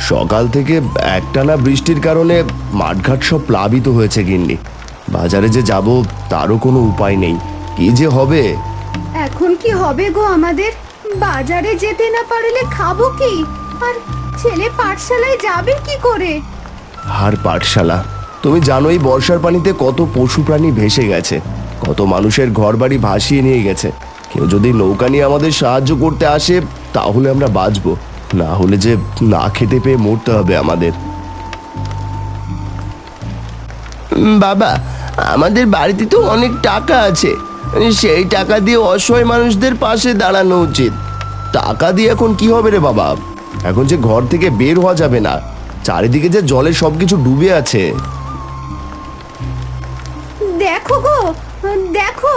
সকাল থেকে একটানা বৃষ্টির কারণে মাঠঘাট সব প্লাবিত হয়েছে গিন্নি। বাজারে যে যাব তারও কোনো উপায় নেই। কি যে হবে। এখন কি হবে গো আমাদের? বাজারে যেতে না পারলে খাবো কি? আর ছেলে পাঠশালায় যাবে কি করে? আর পাঠশালা, তুমি জানোই বর্ষার পানিতে কত পশু প্রাণী ভেসে গেছে, কত মানুষের ঘরবাড়ি ভাসিয়ে নিয়ে গেছে। কেউ যদি নৌকা নিয়ে আমাদের সাহায্য করতে আসে তাহলে আমরা বাঁচবো, না হলে যে না খেতে পেয়ে মরতে হবে আমাদের। বাবা, আমাদের বাড়িতে তো অনেক টাকা আছে, সেই টাকা দিয়ে অসহায় মানুষদের পাশে দাঁড়ানো উচিত। টাকা দিয়ে এখন কি হবে রে বাবা? এখন যে ঘর থেকে বের হওয়া যাবে না, চারিদিকে যে জলে সবকিছু ডুবে আছে। দেখো গো, দেখো,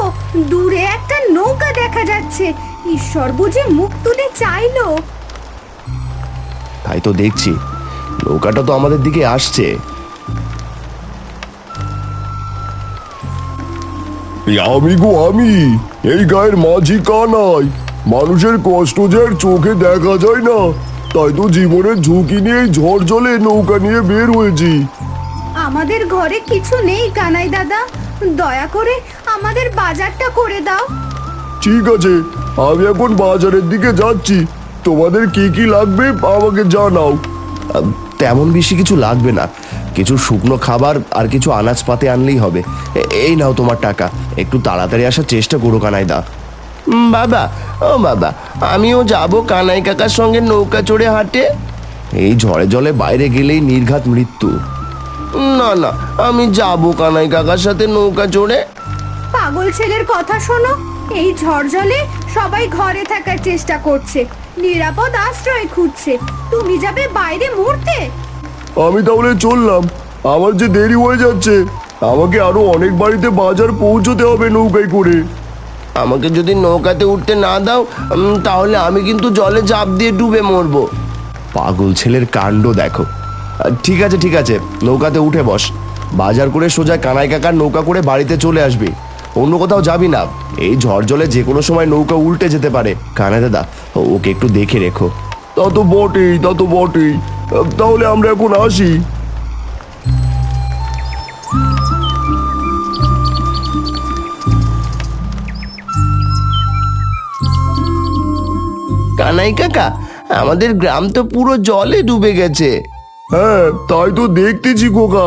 দূরে একটা নৌকা দেখা যাচ্ছে। ঈশ্বর বুঝি মুখ তুলে চাইলো। তাই তো দেখছি, নৌকাটা তো আমাদের দিকে আসছে। আমি গো আমি, এই গায়ের মাঝি কানাই। মানুষের কষ্ট যে আর চোখে দেখা যায় না, তাই তো জীবনের ঝুঁকি নিয়ে এই ঝড় জলে নৌকা নিয়ে বের হয়েছি। আমাদের ঘরে কিছু নেই কানাই দাদা, দয়া করে আমাদের বাজারটা করে দাও। ঠিক আছে, আমি এখন বাজারের দিকে যাচ্ছি। তোমাদের কি কি লাগবে আমাকে জানাও। তেমন বেশি কিছু লাগবে না, কিছু শুকনো খাবার আর কিছু আনাজপাতি আনলেই হবে। এই নাও তোমার টাকা, একটু তাড়াতাড়ি আসার চেষ্টা করো কানাইদা। বাবা, ও বাবা, আমিও যাব কানাই কাকার সঙ্গে নৌকা চড়ে হাঁটে। এই ঝড়ে জলে বাইরে গেলেই নির্ঘাত মৃত্যু। না না, আমি যাব কানাই কাকার সাথে নৌকা চড়ে। পাগল ছেলের কথা শোনো, এই ঝড় জলে সবাই ঘরে থাকার চেষ্টা করছে, নিরাপদ আশ্রয় খুঁজছে। তুমি যাবে বাইরে মরতে? আমি তাহলে চললাম, আমার যে দেরি হয়ে যাচ্ছে। আমাকে আরো অনেক বাড়িতে বাজার পৌঁছতে হবে নৌকায় করে। আমাকে যদি নৌকাতে উঠতে না দাও তাহলে আমি কিন্তু জলে ঝাঁপ দিয়ে ডুবে মরবো। পাগল ছেলের কাণ্ড দেখো। ঠিক আছে ঠিক আছে, নৌকাতে উঠে বস। বাজার করে সোজা কানাই কাকার নৌকা করে বাড়িতে চলে আসবি, অন্য কোথাও যাবি না। এই ঝড় জলে যে কোনো সময় নৌকা উল্টে যেতে পারে। কানাই দাদা, ওকে একটু দেখে রেখো। তা তো বটেই, তা তো বটেই। তাহলে আমরা এখন আসি। কানাই কাকা, আমাদের গ্রাম তো পুরো জলে ডুবে গেছে। হ্যাঁ, তাই তো দেখতেছি খোকা।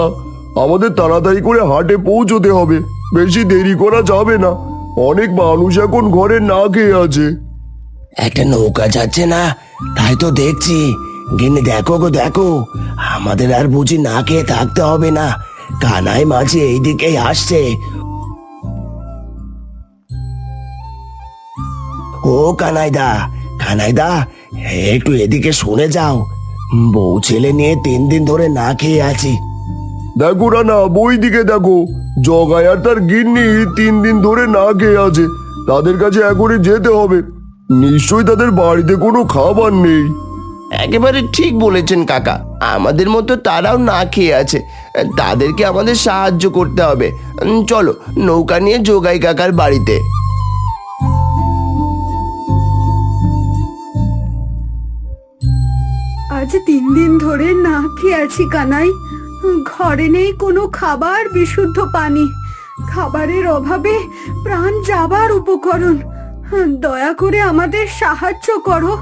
আমাদের তাড়াতাড়ি করে হাটে পৌঁছতে হবে, বেশি দেরি করা যাবে না। অনেক মানুষ এখন ঘরে না খেয়ে আছে। একটা নৌকা যাচ্ছে না, তাই তো দেখছি। গিন্নি দেখো গো দেখো, আমাদের আর বুঝি না খেয়ে থাকতে হবে না। কানাই মাঝি এইদিকেই আসছে। ও কানাইদা, কানাইদা, একটু এদিকে শুনে যাও। বউ ছেলে নিয়ে 3 দিন ধরে না খেয়ে আছি। দেখো না, বই দিকে দেখো। জগাই আর তার গিন্নি 3 দিন ধরে না খেয়ে আছে। তাদের কাছে এখনই যেতে হবে। নিশ্চয়ই তাদের বাড়িতে কোনো খাবার নেই। একেবারে ঠিক বলেছেন কাকা, আমাদের মতো তারাও না খেয়ে আছে। তাদেরকে আমাদের সাহায্য করতে হবে। চলো নৌকা নিয়ে জোগাই কাকার বাড়িতে। আজ 3 দিন ধরে না খেয়ে আছি কানাই। ঘরে নেই কোনো খাবার, বিশুদ্ধ পানি। খাবারের অভাবে প্রাণ যাবার উপকরণ। দয়া করে আমাদের সাহায্য করো,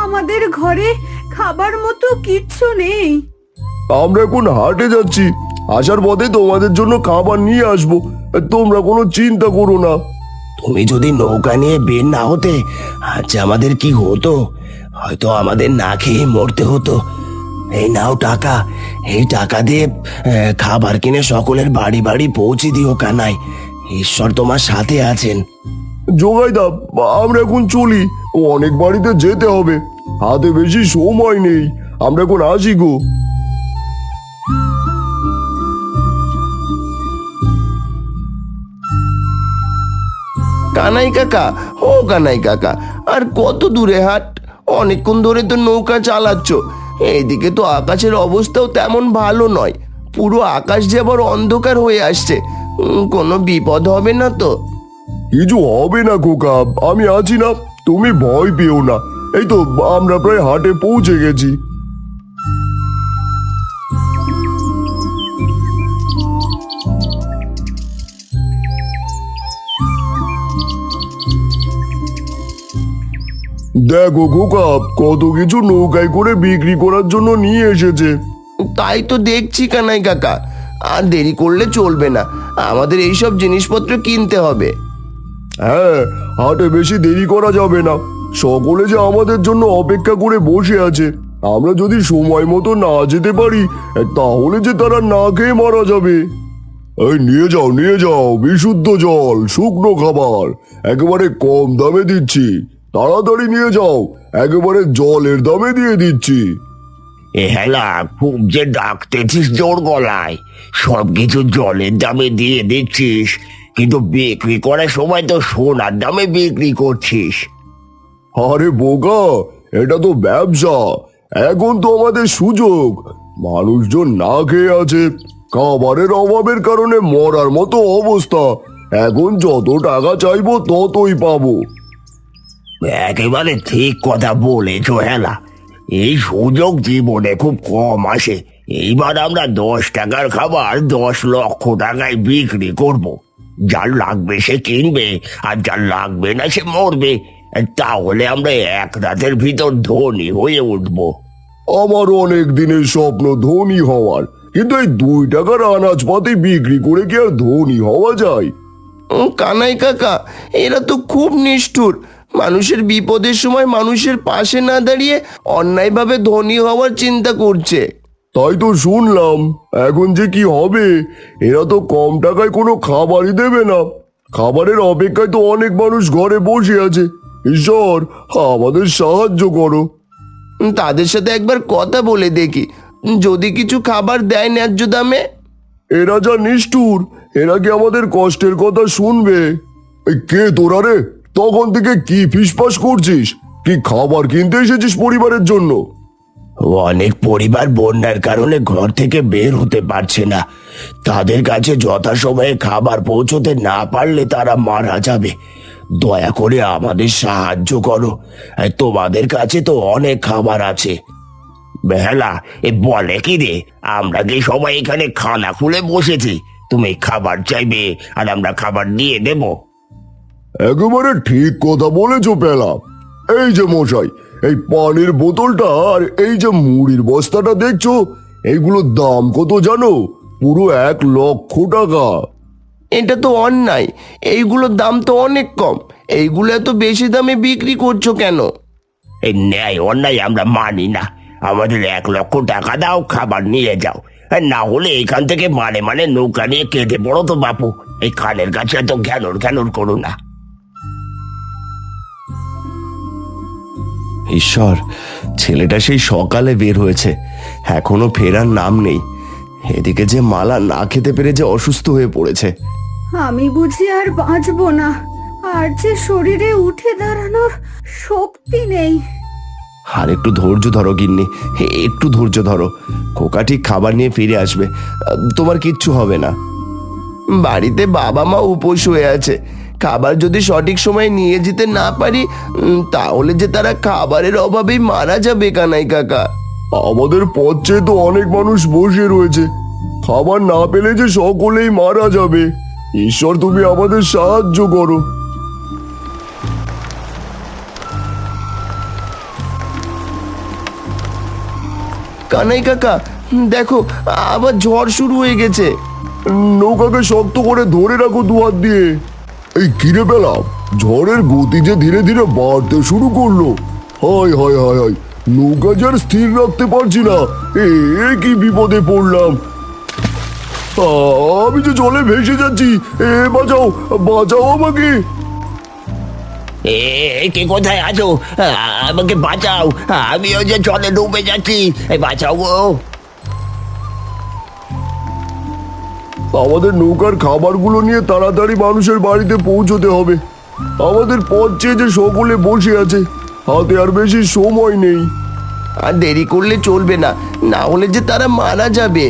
আমাদের ঘরে খাবার মতো কিচ্ছু নেই। আমরা এখন হাটে যাচ্ছি, আসার পথে তোমাদের জন্য খাবার নিয়ে আসবো। তোমরা কোনো চিন্তা করো না। তুমি যদি নৌকা নিয়ে বের না হতে, আজ আমাদের কি হতো? হয়তো আমাদের না খেয়ে মরতে হতো। এই নাও টাকা, এই টাকা দিয়ে খাবার কিনে সকলের বাড়ি বাড়ি পৌঁছে দিও কানাই। ঈশ্বর তোমার সাথে আছেন। জোগাইদা, আমরা এখন চলি, অনেক বাড়িতে যেতে হবে। হাতে বেশি সময় নেই, আমরা এখন আসি গো। কানাই কাকা, ও কানাই কাকা, আর কত দূরে হাট? অনেকক্ষণ ধরে তো নৌকা চালাচ্ছ। এইদিকে তো আকাশের অবস্থাও তেমন ভালো নয়, পুরো আকাশ যে আবার অন্ধকার হয়ে আসছে। কোনো বিপদ হবে না তো? কিছু হবে না খোকা, আমি আছি না, তুমি ভয় পেও না। এই তো আমরা প্রায় হাটে পৌঁছে গেছি। দেখো খোকা, কত কিছু নৌকায় করে বিক্রি করার জন্য নিয়ে এসেছে। তাই তো দেখছি কানাই কাকা, আর দেরি করলে চলবে না, আমাদের এইসব জিনিসপত্র কিনতে হবে। হ্যাঁ, হাটে বেশি দেরি করা যাবে না। সকলে যে আমাদের জন্য অপেক্ষা করে বসে আছে, আমরা যদি সময় মতো না যেতে পারি তাহলে যে তারা না খেয়ে মারা যাবে। এই নিয়ে যাও বিশুদ্ধ জল, শুকনো খাবার, একেবারে কম দামে দিচ্ছি। তাড়াতাড়ি নিয়ে যাও, একেবারে জলের দামে দিয়ে দিচ্ছি। এ হেলা, খুব যে ডাকতেছিস জোর গলায়, সবকিছু জলের দামে দিয়ে দিচ্ছিস, কিন্তু বিক্রি করার সময় তো সোনার দামে বিক্রি করছিস। আরে বোকা, এটা তো ব্যবসা। এখন তো আমাদের সুযোগ। মানুষজন না খেয়ে আছে, খাবারের অভাবের কারণে মরার মতো অবস্থা। এখন যত টাকা চাইবো ততই পাবো। একেবারে ঠিক কথা বলেছো হেলা, এই সুযোগ জীবনে খুব কম আসে। এইবার আমরা 10 টাকার খাবার 10 লক্ষ টাকায় বিক্রি করব। যার লাগবে সে কিনবে, আর যার লাগবে না সে মরবে। তাহলে আমরা এক রাতের ভিতর ধনী হয়ে উঠবো। আমার অনেক দিনের স্বপ্ন ধনী হওয়ার, কিন্তু এই 2 টাকার আনাজপাতি বিক্রি করে কি আর ধনী হওয়া যায়? কানাই কাকা, এরা তো খুব নিষ্ঠুর। মানুষের বিপদের সময় মানুষের পাশে না দাঁড়িয়ে অন্যায়ভাবে ধনী হওয়ার চিন্তা করছে। তাই তো শুনলাম। এখন যে কি হবে, এরা তো কম টাকায় কোনো খাবারই দেবে না। খাবারের অপেক্ষায় তো অনেক মানুষ ঘরে বসে আছে। ঈশ্বর, আমাদের সাহায্য করো। তাদের সাথে একবার কথা বলে দেখি, যদি কিছু খাবার দেয় ন্যায্য দামে। এরা যা নিষ্ঠুর, এরা কি আমাদের কষ্টের কথা শুনবে? এই কে তোরা রে? তখন থেকে কি ফিসফাস করছিস? কি খাবার কিনতে এসেছিস পরিবারের জন্য? অনেক পরিবার বন্যার কারণে ঘর থেকে বের হতে পারছে না। তাদের কাছে যথাসময়ে খাবার পৌঁছতে না পারলে তারা মারা যাবে। দয়া করে আমাদের সাহায্য করো। তোমাদের কাছে তো অনেক খাবার আছে। বেহালা, এ বলে কি রে, আমরা কি সবাই এখানে খানা খুলে বসেছি? তুমি খাবার চাইবে আর আমরা খাবার দিয়ে দেব? একেবারে ঠিক কথা বলেছো পেলা। এই যে মশাই, এই পানির বোতলটা আর এই যে মুড়ির বস্তাটা দেখছো, এইগুলোর দাম কত জানো? পুরো 1 লক্ষ টাকা। এটা তো অন্যায়, এইগুলোর দাম তো অনেক কম। এইগুলো এত বেশি দামে বিক্রি করছো কেন? এই ন্যায় অন্যায় আমরা মানি না। আমাদের 1 লক্ষ টাকা দাও, খাবার নিয়ে যাও। আর না হলে এখান থেকে মানে মানে নৌকা নিয়ে কেটে পড়ো তো বাপু। এই খানের কাছে এত ঘ্যানোর করো না। ঈশ্বর, ছেলেটা সেই সকালে বের হয়েছে, এখনো ফেরার নাম নেই। এদিকে যে মালা না খেতে পেরে যে অসুস্থ হয়ে পড়েছে। আমি বুঝি আর বাঁচবো না, আর যে শরীরে উঠে দাঁড়ানোর শক্তি নেই। আর একটু ধৈর্য ধরো গিন্নি, একটু ধৈর্য ধরো। খোকা ঠিক খাবার নিয়ে ফিরে আসবে, তোমার কিচ্ছু হবে না। বাড়িতে বাবা মা উপোস হয়ে আছে, খাবার যদি সঠিক সময়ে নিয়ে যেতে না পারি, তাহলে যে তারা খাবারের অভাবেই মারা যাবে কানাই কাকা। আমাদের পথ চেয়ে তো অনেক মানুষ বসে রয়েছে, খাবার না পেলে যে সকলেই মারা যাবে। ঈশ্বর, তুমি আমাদের সাহায্য করো। কানাই কাকা, দেখো আবার ঝড় শুরু হয়ে গেছে। নৌকাকে শক্ত করে ধরে রাখো 2 হাত দিয়ে। এই কিরে পেলাম, ঝড়ের গতি যে ধীরে ধীরে বাড়তে শুরু করলো। হায় হায় হায় হায়, নৌকা যে আর স্থির রাখতে পারছি না। এ কি বিপদে পড়লাম! আমি যে জলে ভেসে যাচ্ছি। বাঁচাও, বাঁচাও আমাকে। কে কোথায় আছো? আমাকে বাঁচাও, আমিও যে জলে ডুবে যাচ্ছি। বাঁচাও গো। আমাদের নৌকার খাবারগুলো নিয়ে তাড়াতাড়ি মানুষের বাড়িতে পৌঁছতে হবে। আমাদের পথ চেয়ে যে সকলে বসে আছে, হাতে আর বেশি সময় নেই। আর দেরি করলে চলবে না, না হলে যে তারা মারা যাবে।